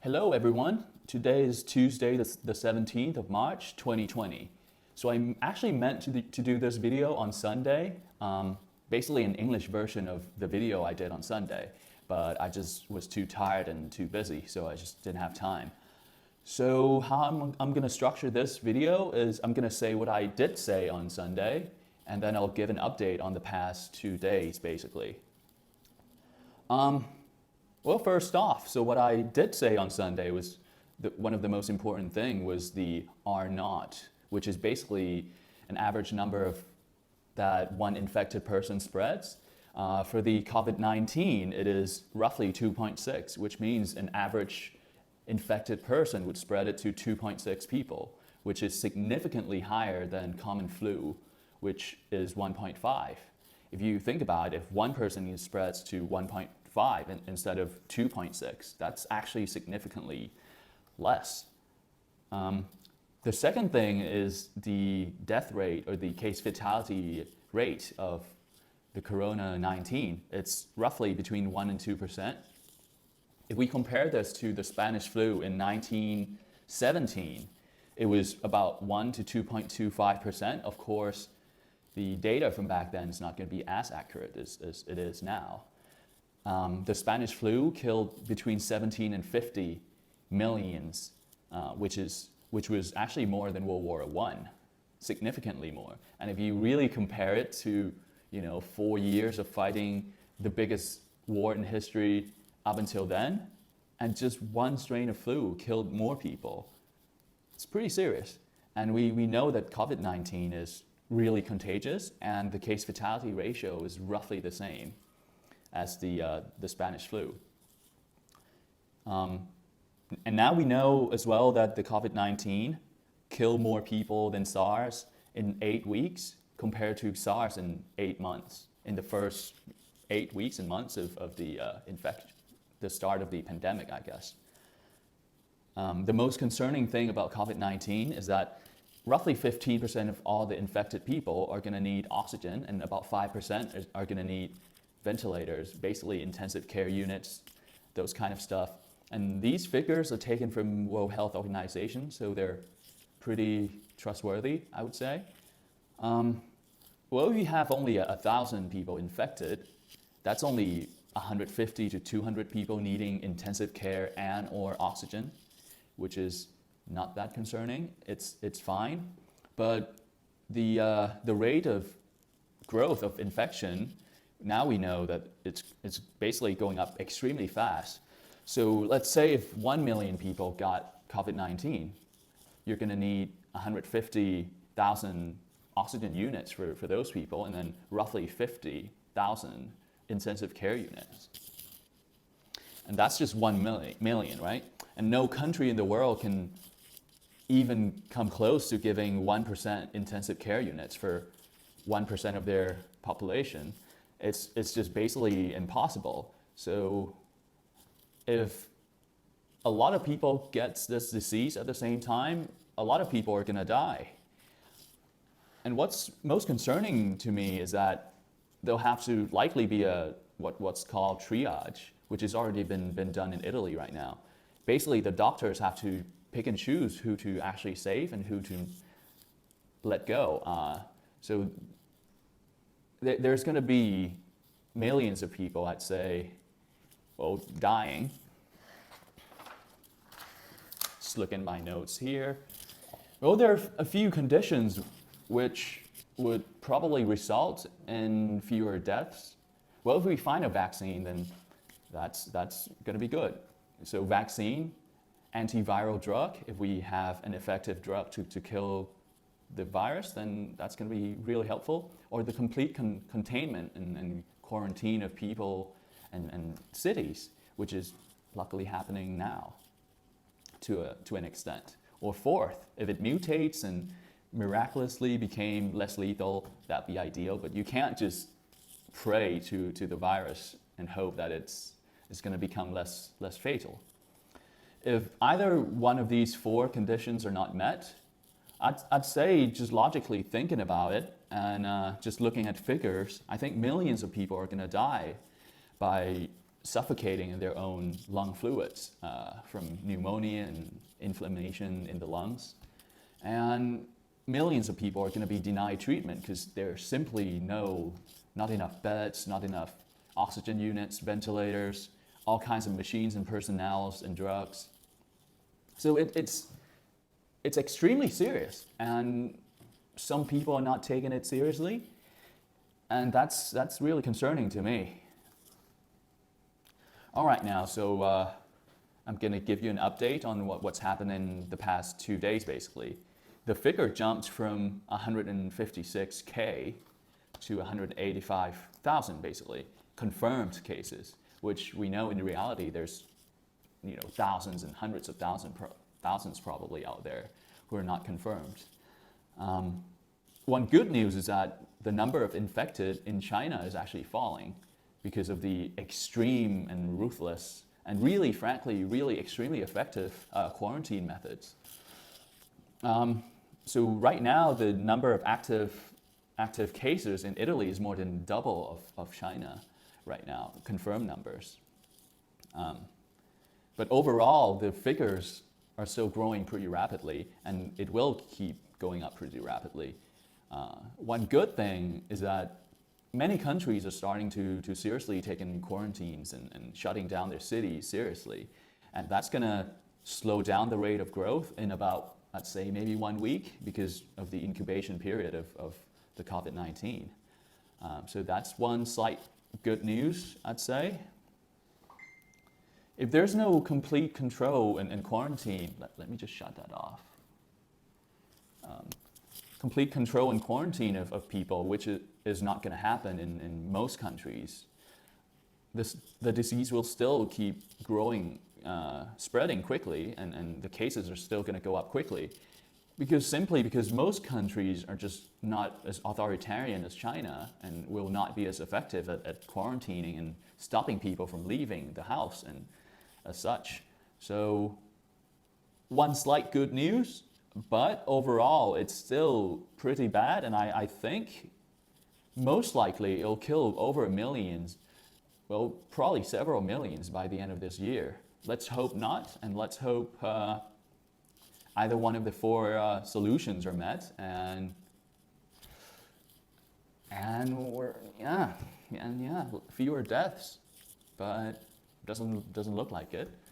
Hello everyone, today is Tuesday the 17th of March 2020. So I actually meant to do this video on Sunday, basically an English version of the video I did on Sunday, but I just was too tired and too busy, so I just didn't have time. So how I'm going to structure this video is I'm going to say what I did say on Sunday, and then I'll give an update on the past 2 days basically. Well, first off, so what I did say on Sunday was one of the most important thing was the R0, which is basically an average number of that one infected person spreads. For the COVID-19, it is roughly 2.6, which means an average infected person would spread it to 2.6 people, which is significantly higher than common flu, which is 1.5. If you think about it, if one person spreads to 1.5 instead of 2.6, that's actually significantly less. The second thing is the death rate or the case fatality rate of the Corona-19. It's roughly between 1 and 2%. If we compare this to the Spanish flu in 1917, it was about 1 to 2.25%. Of course, the data from back then is not going to be as accurate as it is now. The Spanish flu killed between 17 and 50 millions, which was actually more than World War I, significantly more. And if you really compare it to, 4 years of fighting the biggest war in history up until then, and just one strain of flu killed more people, it's pretty serious. And we know that COVID-19 is really contagious, and the case fatality ratio is roughly the same as the Spanish flu. And now we know as well that the COVID-19 killed more people than SARS in 8 weeks compared to SARS in 8 months, in the first 8 weeks and months of the start of the pandemic, I guess. The most concerning thing about COVID-19 is that roughly 15% of all the infected people are going to need oxygen, and about 5% are going to need ventilators, basically intensive care units, those kind of stuff. And these figures are taken from World Health Organization, so they're pretty trustworthy, I would say. Well, if you have only 1,000 people infected, that's only 150 to 200 people needing intensive care and or oxygen, which is not that concerning. It's fine, but the rate of growth of infection, now we know that it's basically going up extremely fast. So let's say if 1 million people got COVID-19, you're going to need 150,000 oxygen units for those people, and then roughly 50,000 intensive care units. And that's just 1 million, right? And no country in the world can even come close to giving 1% intensive care units for 1% of their population. It's just basically impossible. So if a lot of people get this disease at the same time, a lot of people are going to die. And what's most concerning to me is that there'll have to likely be what's called triage, which has already been done in Italy right now. Basically, the doctors have to pick and choose who to actually save and who to let go. So there's going to be millions of people, I'd say, dying. Just look in my notes here. Well, there are a few conditions which would probably result in fewer deaths. Well, if we find a vaccine, then that's going to be good. So vaccine, antiviral drug, if we have an effective drug to kill the virus, then that's going to be really helpful. Or the complete containment and quarantine of people and cities, which is luckily happening now to an extent. Or fourth, if it mutates and miraculously became less lethal, that'd be ideal, but you can't just pray to the virus and hope that it's going to become less fatal. If either one of these 4 conditions are not met, I'd say just logically thinking about it and just looking at figures, I think millions of people are going to die by suffocating in their own lung fluids from pneumonia and inflammation in the lungs. And millions of people are going to be denied treatment because there's simply not enough beds, not enough oxygen units, ventilators, all kinds of machines and personnel and drugs. So it's extremely serious, and some people are not taking it seriously, and that's really concerning to me. All right, now, so I'm going to give you an update on what's happened in the past 2 days, basically. The figure jumped from 156K to 185,000, basically, confirmed cases, which we know in reality there's thousands and hundreds of thousands probably out there who are not confirmed. One good news is that the number of infected in China is actually falling because of the extreme and ruthless and really, frankly, really extremely effective quarantine methods. So right now, the number of active cases in Italy is more than double of China right now, confirmed numbers. But overall, the figures are still growing pretty rapidly, and it will keep going up pretty rapidly. One good thing is that many countries are starting to seriously take in quarantines and shutting down their cities seriously. And that's going to slow down the rate of growth in about, let's say, maybe 1 week because of the incubation period of the COVID-19. So that's one slight good news, I'd say. If there's no complete control and quarantine, let me just shut that off. Complete control and quarantine of people, which is not going to happen in most countries, the disease will still keep growing, spreading quickly, and the cases are still going to go up quickly. Because most countries are just not as authoritarian as China and will not be as effective at quarantining and stopping people from leaving the house and as such. So one slight good news, but overall it's still pretty bad, and I think most likely it'll kill over millions, well, probably several millions by the end of this year. Let's hope not, and let's hope either one of the 4 solutions are met, and fewer deaths, but doesn't look like it.